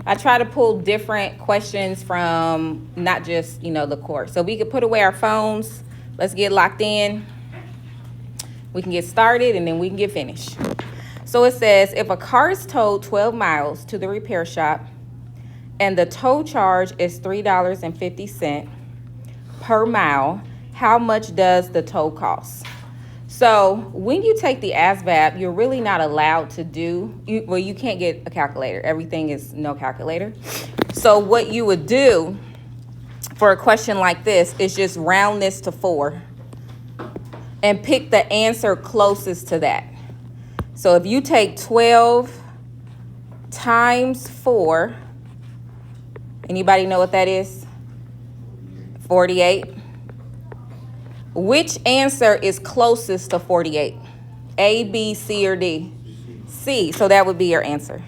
I try to pull different questions from not just, the course. So we could put away our phones. Let's get locked in. We can get started and then we can get finished. So it says, if a car is towed 12 miles to the repair shop and the tow charge is $3.50 per mile, how much does the tow cost? So when you take the ASVAB, you're really not allowed to you can't get a calculator. Everything is no calculator. So what you would do for a question like this is just round this to 4 and pick the answer closest to that. So if you take 12 times 4, anybody know what that is? 48. Which answer is closest to 48? A, B, C, or D? C. So that would be your answer.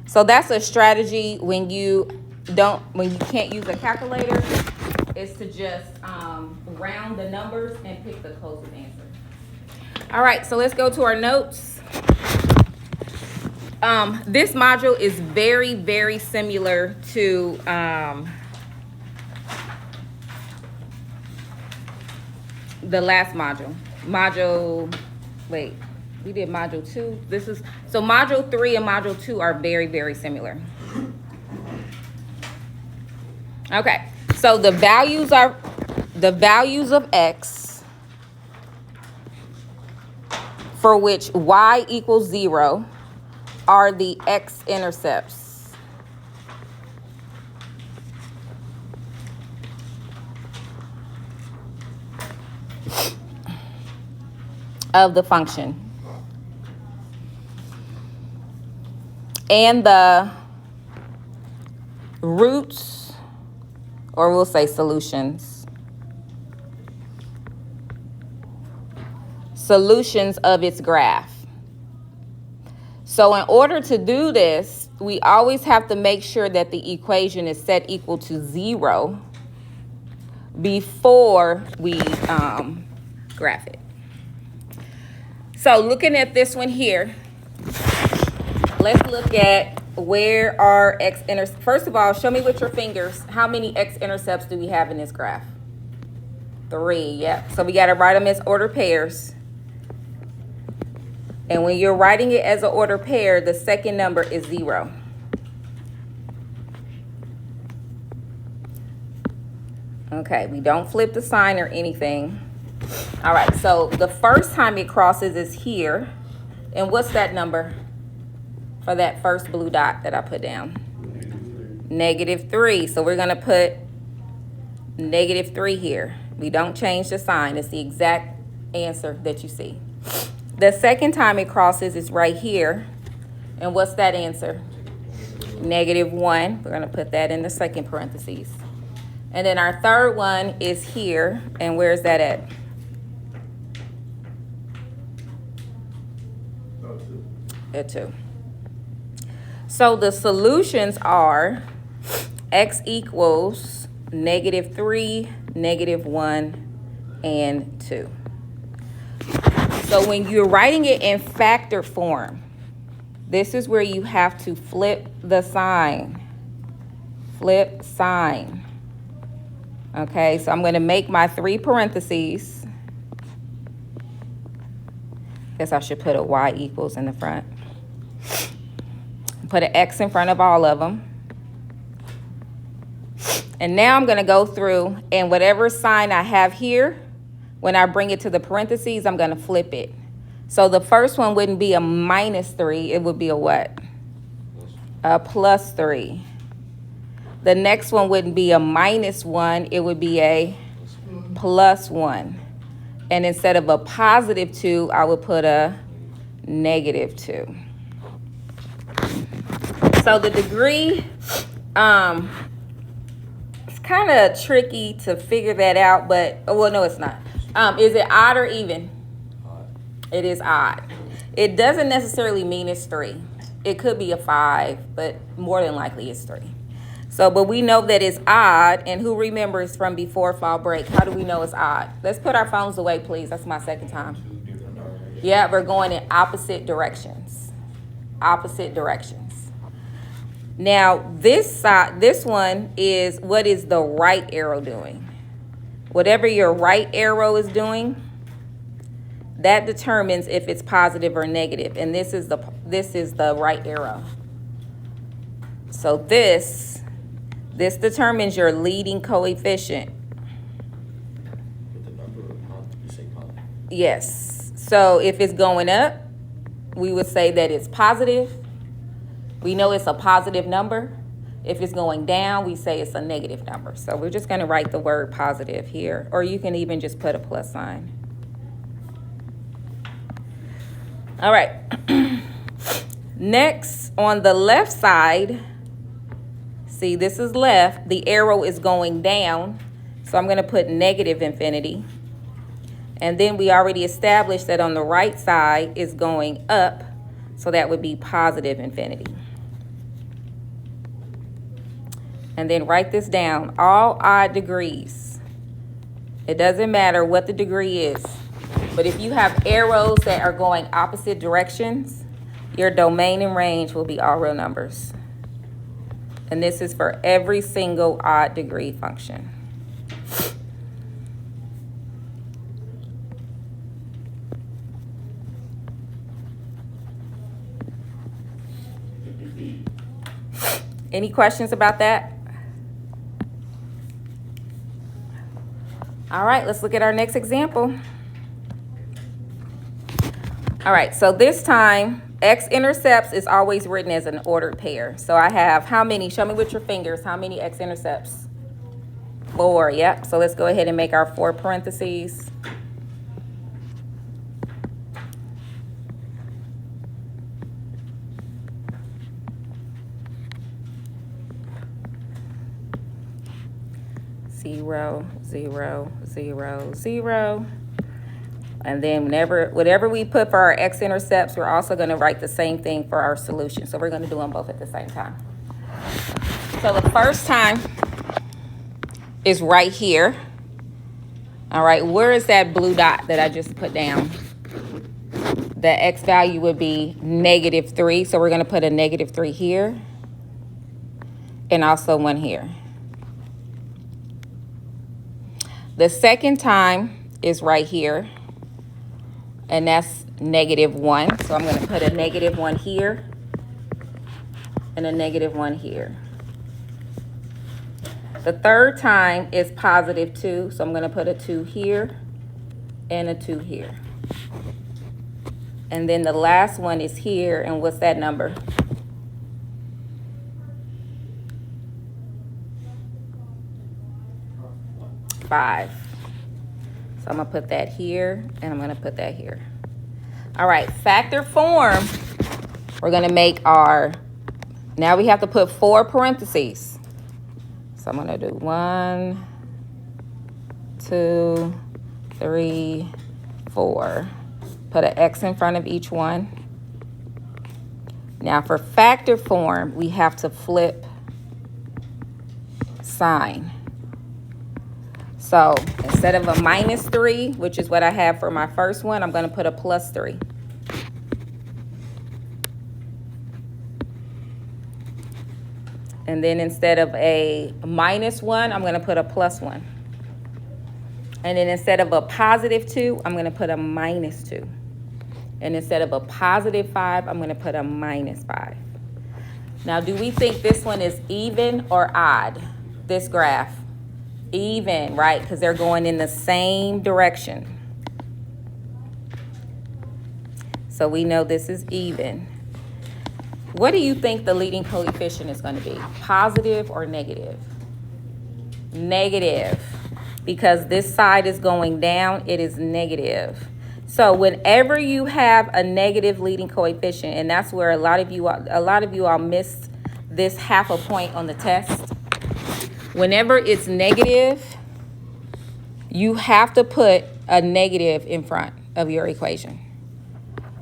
So that's a strategy when you can't use a calculator, is to just round the numbers and pick the closest answer. All right, so let's go to our notes. This module is very, very similar to the last module. We did module 2. So module 3 and module 2 are very, very similar. Okay, so the values of x for which y equals 0 are the x-intercepts of the function. And the roots, or we'll say solutions of its graph. So in order to do this, we always have to make sure that the equation is set equal to 0 before we graph it. So looking at this one here, let's look at where our x-intercepts. First of all, show me with your fingers how many x-intercepts do we have in this graph? 3, yep. So we got to write them as ordered pairs. And when you're writing it as an ordered pair, the second number is 0. Okay, we don't flip the sign or anything. All right, so the first time it crosses is here. And what's that number for that first blue dot that I put down? -3. So we're going to put -3 here. We don't change the sign. It's the exact answer that you see. The second time it crosses is right here. And what's that answer? -1. We're going to put that in the second parentheses. And then our third one is here. And where's that at? At 2. So the solutions are x equals -3, -1, and 2. So when you're writing it in factor form, this is where you have to flip the sign. Flip sign. Okay, so I'm going to make my 3 parentheses. Guess I should put a y equals in the front. Put an x in front of all of them. And now I'm going to go through, and whatever sign I have here, when I bring it to the parentheses, I'm going to flip it. So the first one wouldn't be a -3. It would be a what? A +3. The next one wouldn't be a -1. It would be a +1. And instead of a +2, I would put a -2. So the degree, it's kind of tricky to figure that out, but, well, no, it's not. Is it odd or even? Odd. It is odd. It doesn't necessarily mean it's 3. It could be a 5, but more than likely it's 3. So, but we know that it's odd, and who remembers from before fall break? How do we know it's odd? Let's put our phones away, please. That's my second time. Yeah, we're going in opposite directions. Opposite directions. Now, this one is what is the right arrow doing? Whatever your right arrow is doing, that determines if it's positive or negative. And this is the right arrow. So this determines your leading coefficient. With the number or you say positive? Yes. So if it's going up, we would say that it's positive. We know it's a positive number. If it's going down, we say it's a negative number. So we're just going to write the word positive here, or you can even just put a plus sign. All right. Next, on the left side, see, this is left. The arrow is going down, so I'm going to put negative infinity. And then we already established that on the right side is going up, so that would be positive infinity. And then write this down, all odd degrees. It doesn't matter what the degree is, but if you have arrows that are going opposite directions, your domain and range will be all real numbers. And this is for every single odd degree function. Any questions about that? All right, let's look at our next example. All right, so this time, x-intercepts is always written as an ordered pair. So I have how many? Show me with your fingers. How many x-intercepts? 4, yep. So let's go ahead and make our 4 parentheses. Zero, 0, 0, 0. And then whatever we put for our x-intercepts, we're also going to write the same thing for our solution. So we're going to do them both at the same time. So the first time is right here. All right, where is that blue dot that I just put down? The x value would be -3. So we're going to put a -3 here and also 1 here. The second time is right here, and that's -1. So I'm going to put a -1 here and a -1 here. The third time is +2, so I'm going to put a 2 here and a 2 here. And then the last one is here, and what's that number? Five. So I'm going to put that here, and I'm going to put that here. All right, factor form. We're going to make our, now we have to put 4 parentheses. So I'm going to do 1, 2, 3, 4. Put an X in front of each one. Now for factor form, we have to flip sign. So instead of a -3, which is what I have for my first one, I'm going to put a +3. And then instead of a -1, I'm going to put a +1. And then instead of a +2, I'm going to put a -2. And instead of a +5, I'm going to put a -5. Now, do we think this one is even or odd, this graph? Even, right? Because they're going in the same direction. So we know this is even. What do you think the leading coefficient is going to be? Positive or negative? Negative. Because this side is going down, it is negative. So whenever you have a negative leading coefficient, and that's where a lot of you all missed this half a point on the test. Whenever it's negative, you have to put a negative in front of your equation.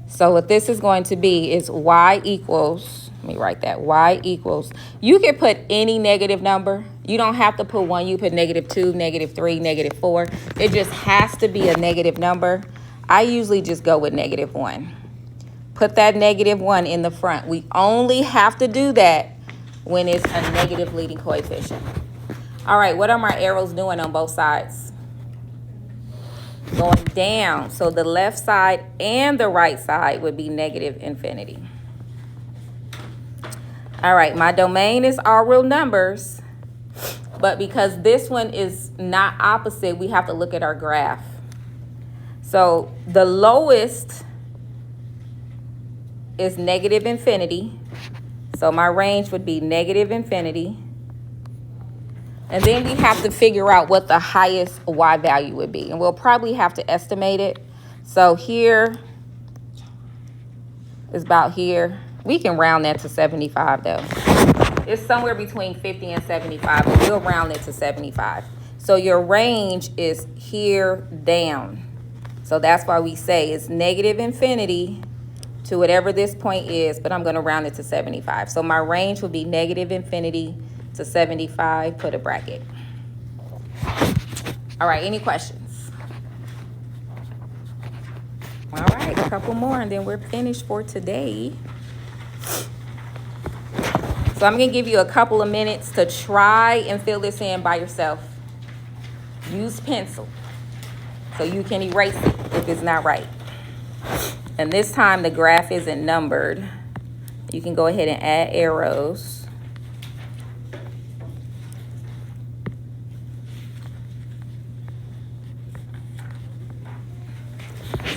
So what this is going to be is y equals, let me write that, y equals, you can put any negative number. You don't have to put 1, you put -2, -3, -4. It just has to be a negative number. I usually just go with -1. Put that -1 in the front. We only have to do that when it's a negative leading coefficient. All right, what are my arrows doing on both sides? Going down. So the left side and the right side would be negative infinity. All right, my domain is all real numbers, but because this one is not opposite, we have to look at our graph. So the lowest is negative infinity. So my range would be negative infinity. And then we have to figure out what the highest y value would be. And we'll probably have to estimate it. So here is about here. We can round that to 75 though. It's somewhere between 50 and 75, but we'll round it to 75. So your range is here down. So that's why we say it's negative infinity to whatever this point is, but I'm going to round it to 75. So my range will be negative infinity to 75, put a bracket. All right, any questions? All right, a couple more and then we're finished for today. So I'm going to give you a couple of minutes to try and fill this in by yourself. Use pencil so you can erase it if it's not right. And this time the graph isn't numbered. You can go ahead and add arrows.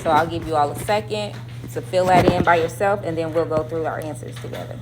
So I'll give you all a second to fill that in by yourself, and then we'll go through our answers together.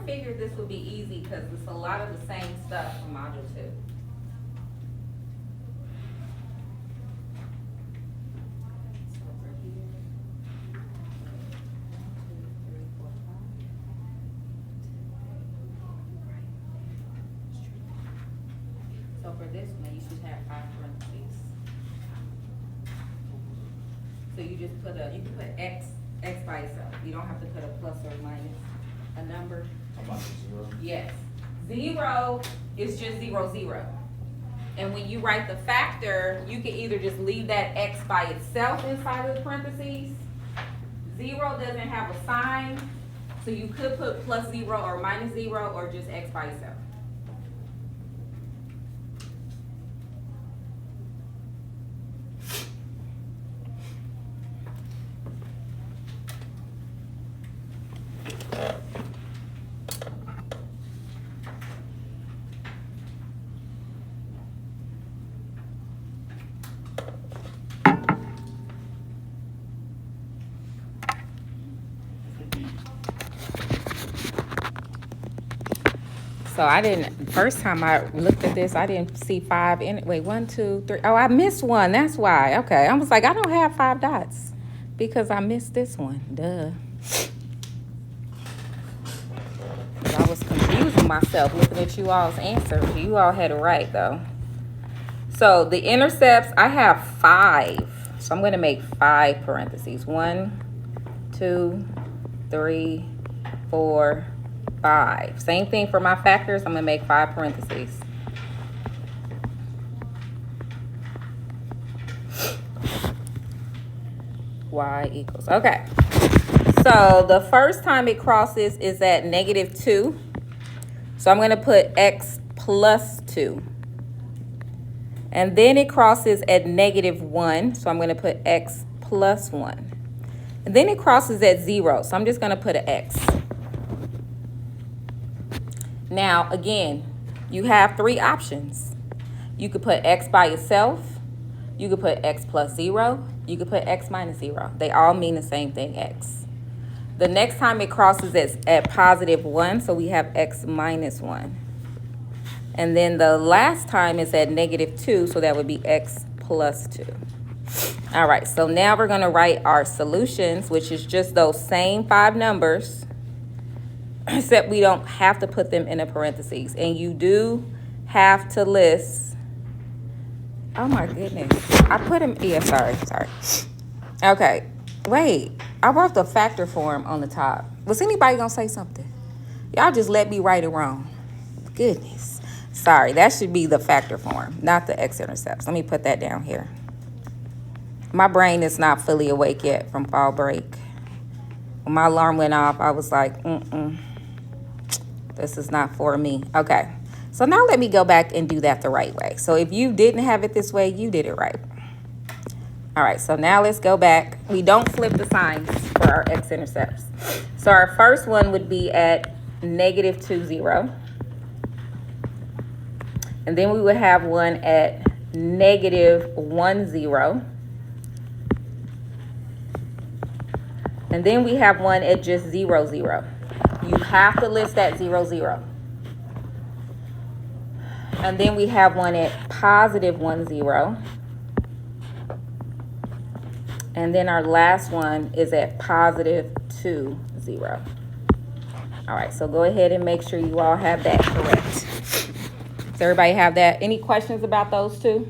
Figured this would be easy because it's a lot of the same stuff from module 2. So for this one, you should have 5 parentheses. So you just put you can put x by itself. You don't have to put a plus or minus a number. Zero. Yes. 0 is just 0, 0. And when you write the factor, you can either just leave that x by itself inside of the parentheses. 0 doesn't have a sign, so you could put plus 0 or minus 0 or just x by itself. So I didn't, first time I looked at this, I didn't see 5 in it. Wait, 1, 2, 3. Oh, I missed one. That's why. Okay. I was like, I don't have 5 dots because I missed this one. Duh. I was confusing myself looking at you all's answers. You all had it right though. So the intercepts, I have 5. So I'm going to make 5 parentheses. 1, 2, 3, 4, 5. Same thing for my factors. I'm going to make 5 parentheses. Y equals. Okay. So the first time it crosses is at -2. So I'm going to put x plus 2. And then it crosses at -1, so I'm going to put x plus 1. And then it crosses at 0, so I'm just going to put an x. Now, again, you have 3 options. You could put x by itself. You could put x plus 0. You could put x minus 0. They all mean the same thing, x. The next time it crosses at +1, so we have x minus 1. And then the last time is at -2, so that would be x plus 2. All right, so now we're going to write our solutions, which is just those same 5 numbers, except we don't have to put them in a parentheses. And you do have to list, oh my goodness, I put them, yeah, sorry. Okay, wait, I wrote the factor form on the top. Was anybody going to say something? Y'all just let me write it wrong. Goodness. Sorry, that should be the factor form, not the x-intercepts. Let me put that down here. My brain is not fully awake yet from fall break. When my alarm went off, I was like, this is not for me. Okay, so now let me go back and do that the right way. So if you didn't have it this way, you did it right. All right, so now let's go back. We don't flip the signs for our x-intercepts. So our first one would be at -2, 0. And then we would have one at -1, 0. And then we have one at just 0, 0. You have to list that 0, 0. And then we have one at +1, 0. And then our last one is at +2, 0. All right, so go ahead and make sure you all have that correct. Does everybody have that? Any questions about those two?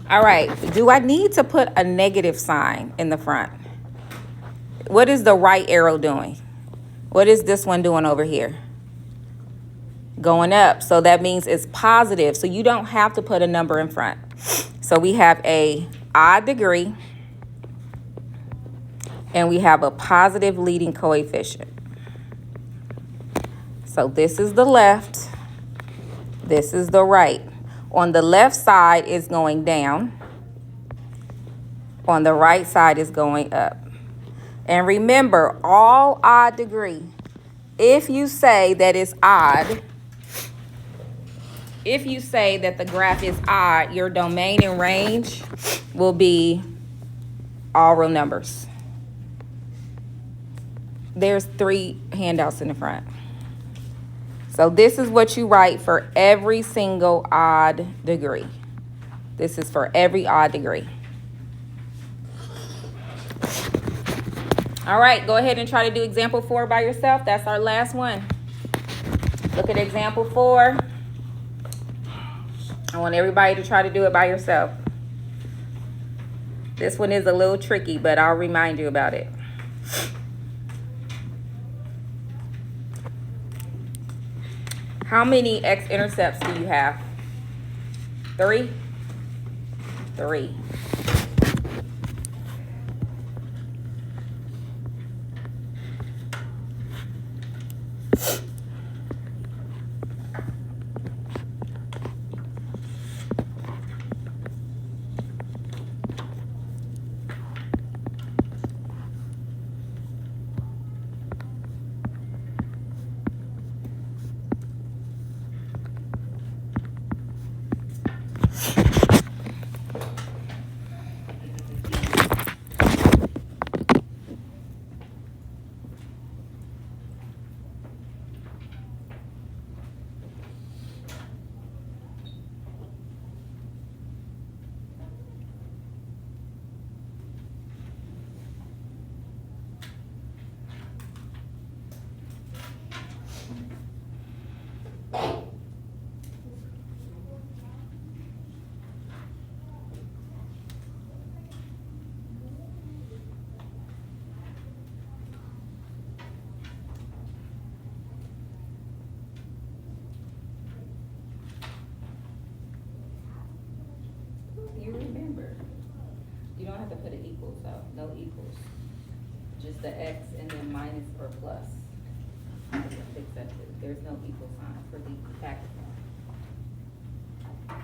All right, do I need to put a negative sign in the front? What is the right arrow doing? What is this one doing over here? Going up, so that means it's positive, so you don't have to put a number in front. So we have a odd degree, and we have a positive leading coefficient. So this is the left, this is the right. On the left side is going down, on the right side is going up. And remember, all odd degree, if you say that it's odd, if you say that the graph is odd, your domain and range will be all real numbers. There's 3 handouts in the front. So this is what you write for every single odd degree. This is for every odd degree. All right, go ahead and try to do example 4 by yourself. That's our last one. Look at example 4. I want everybody to try to do it by yourself. This one is a little tricky, but I'll remind you about it. How many x-intercepts do you have? 3? 3. You remember. You don't have to put an equals though, no equals. Just the x and then minus or plus. Fix that too. There's no equal sign for the factor form.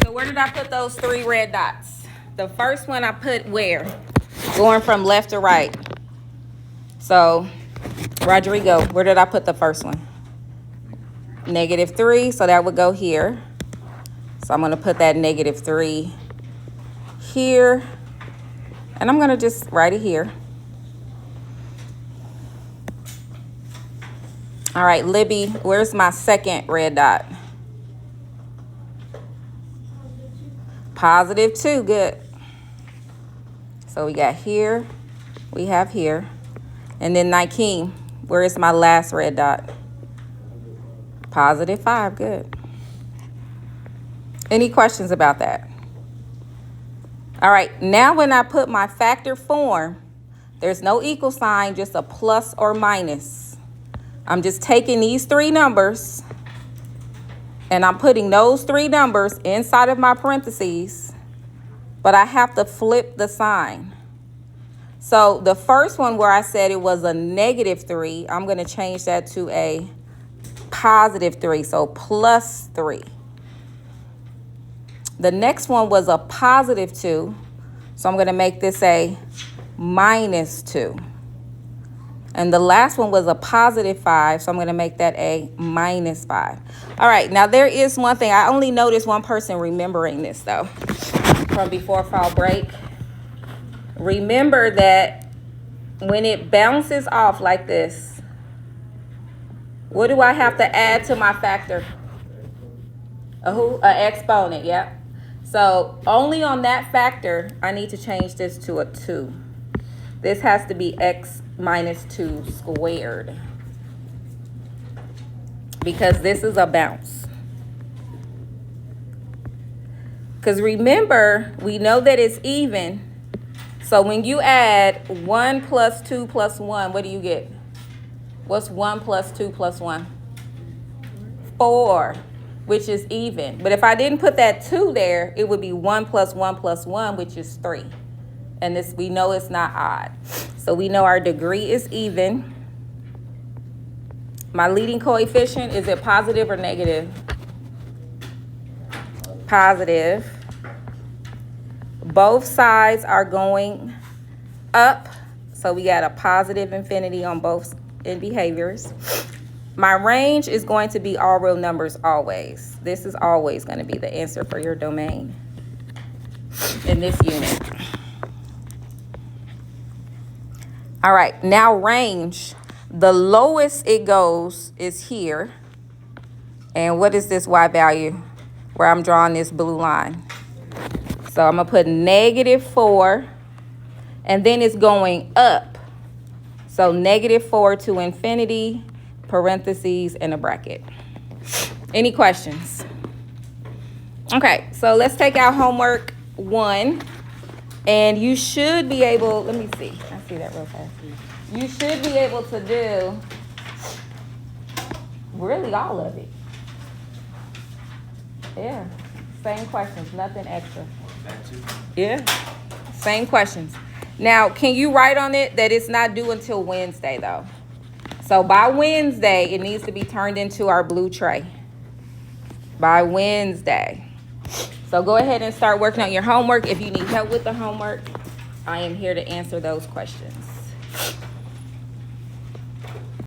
So where did I put those 3 red dots? The first one I put where? Going from left to right. So, Rodrigo, where did I put the first one? -3, so that would go here. So I'm going to put that -3 here. And I'm going to just write it here. All right, Libby, where's my second red dot? +2, good. So we got here, we have here. And then Nikeem, where is my last red dot? +5, good. Any questions about that? All right, now when I put my factor form, there's no equal sign, just a plus or minus. I'm just taking these 3 numbers and I'm putting those 3 numbers inside of my parentheses, but I have to flip the sign. So the first one where I said it was a -3, I'm going to change that to a +3, so +3. The next one was a +2, so I'm going to make this a -2. And the last one was a +5, so I'm going to make that a -5. All right, now there is one thing. I only noticed one person remembering this, though, from before fall break. Remember that when it bounces off like this, what do I have to add to my factor? An exponent, yeah. So only on that factor, I need to change this to a 2. This has to be x -2 squared, because this is a bounce. Because remember, we know that it's even. So when you add 1 + 2 + 1, what do you get? What's 1 + 2 + 1? 4, which is even. But if I didn't put that 2 there, it would be 1 + 1 + 1, which is 3. And this, we know it's not odd. So we know our degree is even. My leading coefficient, is it positive or negative? Positive. Both sides are going up. So we got a positive infinity on both in behaviors. My range is going to be all real numbers always. This is always going to be the answer for your domain in this unit. All right, now range. The lowest it goes is here. And what is this y value where I'm drawing this blue line? So I'm going to put -4, and then it's going up. So -4 to infinity, parentheses, and a bracket. Any questions? Okay, so let's take out homework 1. And you should be able, let me see. I see that real fast. You should be able to do really all of it. Yeah, same questions, nothing extra. Yeah, same questions. Now, can you write on it that it's not due until Wednesday, though? So by Wednesday, it needs to be turned into our blue tray. By Wednesday. So go ahead and start working on your homework. If you need help with the homework, I am here to answer those questions.